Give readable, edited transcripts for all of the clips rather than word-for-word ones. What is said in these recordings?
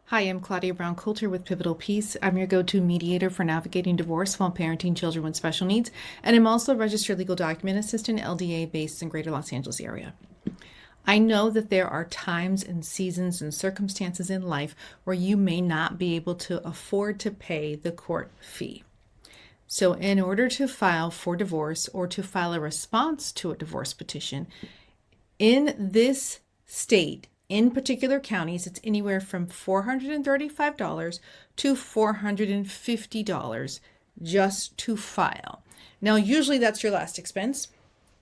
Hi, I'm Claudia Brown Coulter with Pivotal Peace. I'm your go-to mediator for navigating divorce while parenting children with special needs, and I'm also a registered legal document assistant, LDA, based in Greater Los Angeles area. I know that there are times and seasons and circumstances in life where you may not be able to afford to pay the court fee. So in order to file for divorce or to file a response to a divorce petition, in this state, in particular counties, it's anywhere from $435 to $450 just to file. Now, usually that's your last expense,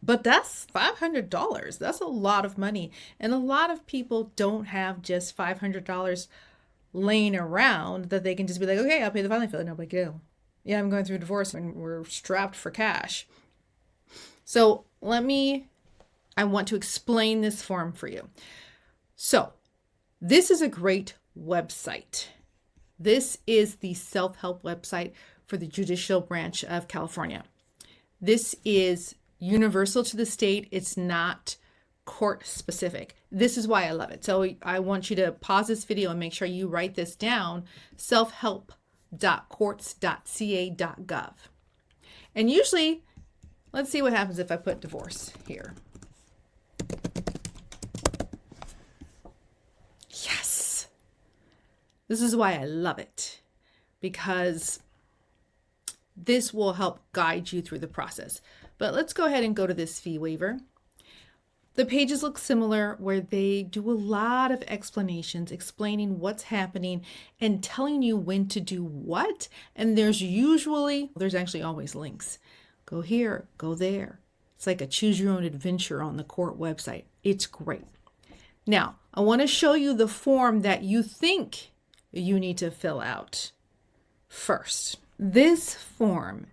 but that's $500. That's a lot of money. And a lot of people don't have just $500 laying around that they can just be like, okay, I'll pay the filing fee. No big deal. Yeah, I'm going through a divorce and we're strapped for cash. So I want to explain this form for you. So this is a great website. This is the self-help website for the judicial branch of California. This is universal to the state. It's not court specific. This is why I love it. So I want you to pause this video and make sure you write this down, selfhelp.courts.ca.gov. And usually, let's see what happens if I put divorce here. Yes. This is why I love it, because this will help guide you through the process. But let's go ahead and go to this fee waiver. The pages look similar, where they do a lot of explanations, explaining what's happening and telling you when to do what. And there's actually always links. Go here, go there. It's like a choose your own adventure on the court website. It's great. Now, I want to show you the form that you think you need to fill out first. This form,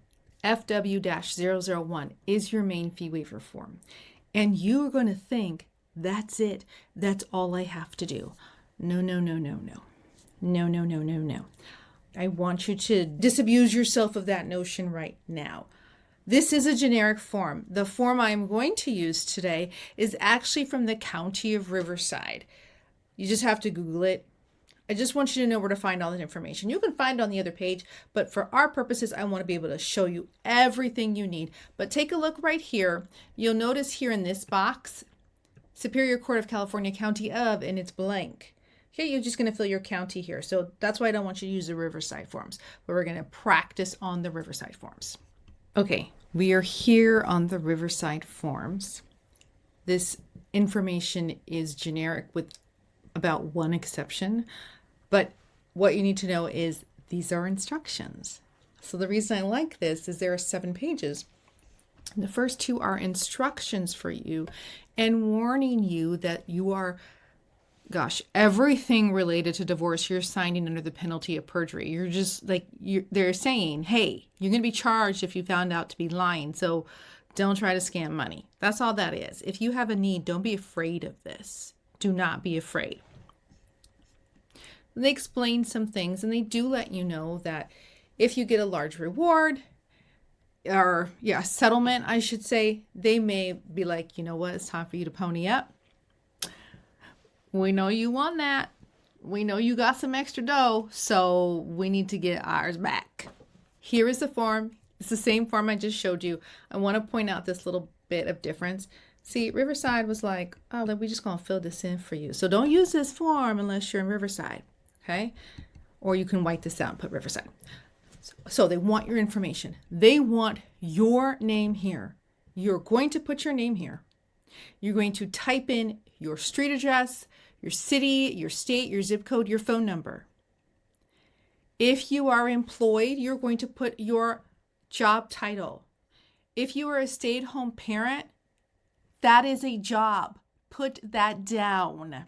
FW-001, is your main fee waiver form. And you're going to think, that's it. That's all I have to do. No, no, no, no, no. No, no, no, no, no. I want you to disabuse yourself of that notion right now. This is a generic form. The form I'm going to use today is actually from the County of Riverside. You just have to Google it. I just want you to know where to find all that information. You can find it on the other page, but for our purposes, I want to be able to show you everything you need. But take a look right here. You'll notice here in this box, Superior Court of California, County of, and it's blank. Okay, you're just going to fill your county here. So that's why I don't want you to use the Riverside forms, but we're going to practice on the Riverside forms. Okay, we are here on the Riverside forms. This information is generic with about one exception, but what you need to know is these are instructions. So the reason I like this is there are 7 pages. The first 2 are instructions for you and warning you that you are, everything related to divorce, you're signing under the penalty of perjury. You're just like, they're saying, hey, you're going to be charged if you found out to be lying. So don't try to scam money. That's all that is. If you have a need, don't be afraid of this. Do not be afraid. They explain some things, and they do let you know that if you get a large reward, or settlement, I should say, they may be like, you know what, it's time for you to pony up. We know you want that. We know you got some extra dough, so we need to get ours back. Here is the form. It's the same form I just showed you. I want to point out this little bit of difference. See, Riverside was like, oh, we just going to fill this in for you. So don't use this form unless you're in Riverside, okay? Or you can white this out and put Riverside. So they want your information. They want your name here. You're going to put your name here. You're going to type in your street address, your city, your state, your zip code, your phone number. If you are employed, you're going to put your job title. If you are a stay-at-home parent, that is a job. Put that down.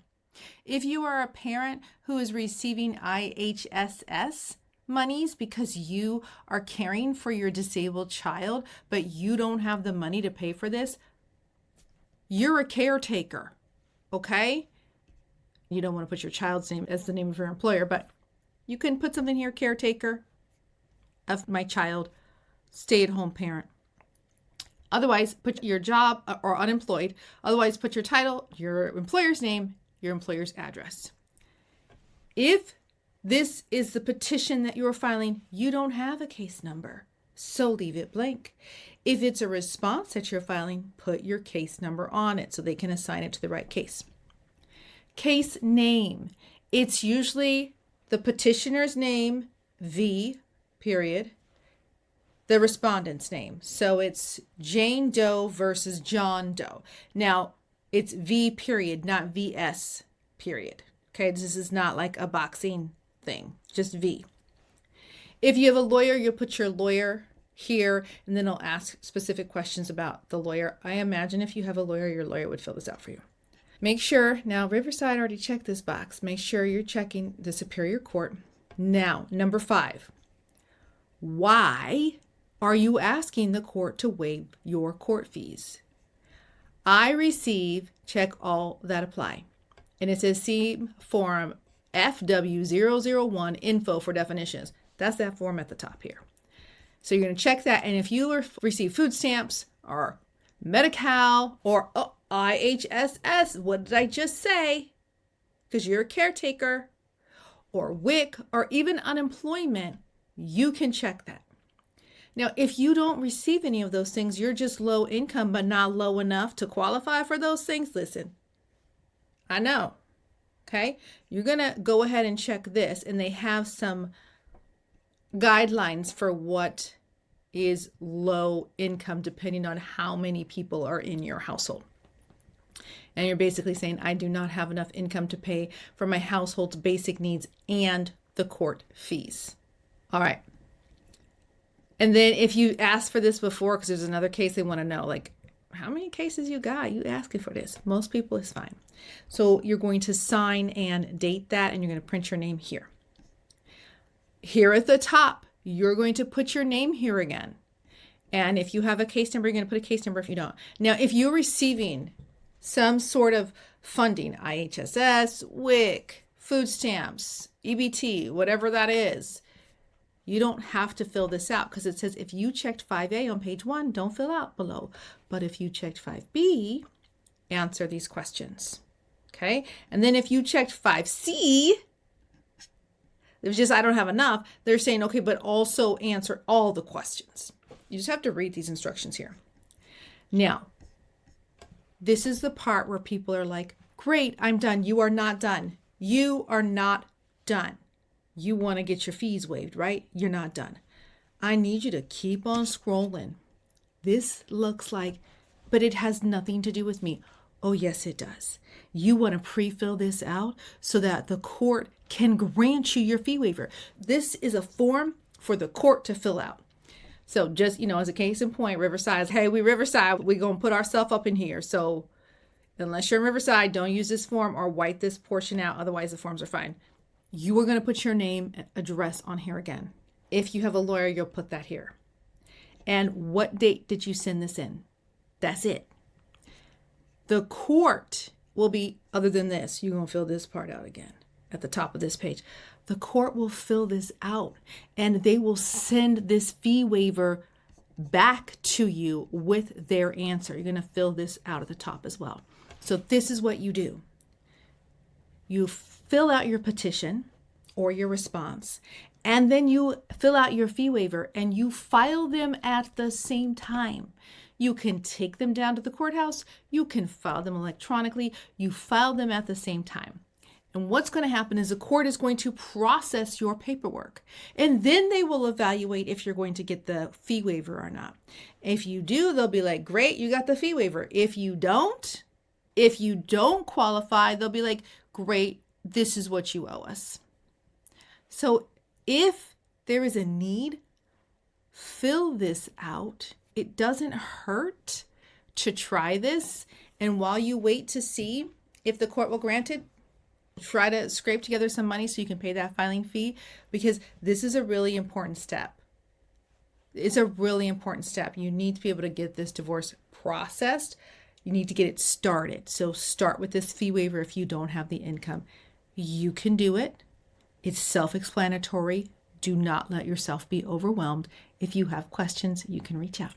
If you are a parent who is receiving IHSS monies because you are caring for your disabled child, but you don't have the money to pay for this, you're a caretaker, okay? You don't want to put your child's name as the name of your employer, but you can put something here, caretaker of my child, stay-at-home parent. Otherwise, put your job or unemployed. Otherwise, put your title, your employer's name, your employer's address. If This is the petition that you're filing. You don't have a case number, so leave it blank. If it's a response that you're filing, put your case number on it so they can assign it to the right case. Case name. It's usually the petitioner's name, V, period, the respondent's name. So it's Jane Doe versus John Doe. Now, it's V, period, not VS, period. Okay, this is not like a boxing thing, just V. If you have a lawyer, you'll put your lawyer here, and then it'll ask specific questions about the lawyer. I imagine if you have a lawyer, your lawyer would fill this out for you. Make sure, now Riverside already checked this box, make sure you're checking the Superior Court. Now, number 5, why are you asking the court to waive your court fees? I receive, check all that apply. And it says see form FW-001 info for definitions. That's that form at the top here. So you're going to check that. And if you receive food stamps or Medi-Cal or IHSS, what did I just say? Because you're a caretaker, or WIC, or even unemployment, you can check that. Now, if you don't receive any of those things, you're just low income, but not low enough to qualify for those things. Listen, I know. Okay. You're going to go ahead and check this, and they have some guidelines for what is low income depending on how many people are in your household. And you're basically saying, I do not have enough income to pay for my household's basic needs and the court fees. All right. And then if you asked for this before, because there's another case they want to know, like, how many cases you got? You asking for this? Most people is fine. So you're going to sign and date that, and you're going to print your name here. Here at the top, you're going to put your name here again. And if you have a case number, you're going to put a case number if you don't. Now, if you're receiving some sort of funding, IHSS, WIC, food stamps, EBT, whatever that is, you don't have to fill this out because it says if you checked 5A on page 1, don't fill out below. But if you checked 5B, answer these questions. Okay? And then if you checked 5C, it's just I don't have enough, they're saying, okay, but also answer all the questions. You just have to read these instructions here. Now, this is the part where people are like, great, I'm done. You are not done. You are not done. You want to get your fees waived, right? You're not done. I need you to keep on scrolling. This looks like, but it has nothing to do with me. Oh, yes, it does. You want to pre-fill this out so that the court can grant you your fee waiver. This is a form for the court to fill out. So just, as a case in point, Riverside, hey, we Riverside, we're going to put ourselves up in here. So unless you're in Riverside, don't use this form or white this portion out. Otherwise, the forms are fine. You are going to put your name and address on here again. If you have a lawyer, you'll put that here. And what date did you send this in? That's it. The court will be, other than this, you're going to fill this part out again at the top of this page. The court will fill this out and they will send this fee waiver back to you with their answer. You're going to fill this out at the top as well. So this is what you do. You fill out your petition or your response, and then you fill out your fee waiver and you file them at the same time. You can take them down to the courthouse. You can file them electronically. You file them at the same time. And what's going to happen is the court is going to process your paperwork, and then they will evaluate if you're going to get the fee waiver or not. If you do, they'll be like, great, you got the fee waiver. If you don't qualify, they'll be like, great, this is what you owe us. So if there is a need, fill this out. It doesn't hurt to try this. And while you wait to see if the court will grant it, try to scrape together some money so you can pay that filing fee, because this is a really important step. It's a really important step. You need to be able to get this divorce processed. You need to get it started. So start with this fee waiver if you don't have the income. You can do it. It's self-explanatory. Do not let yourself be overwhelmed. If you have questions, you can reach out.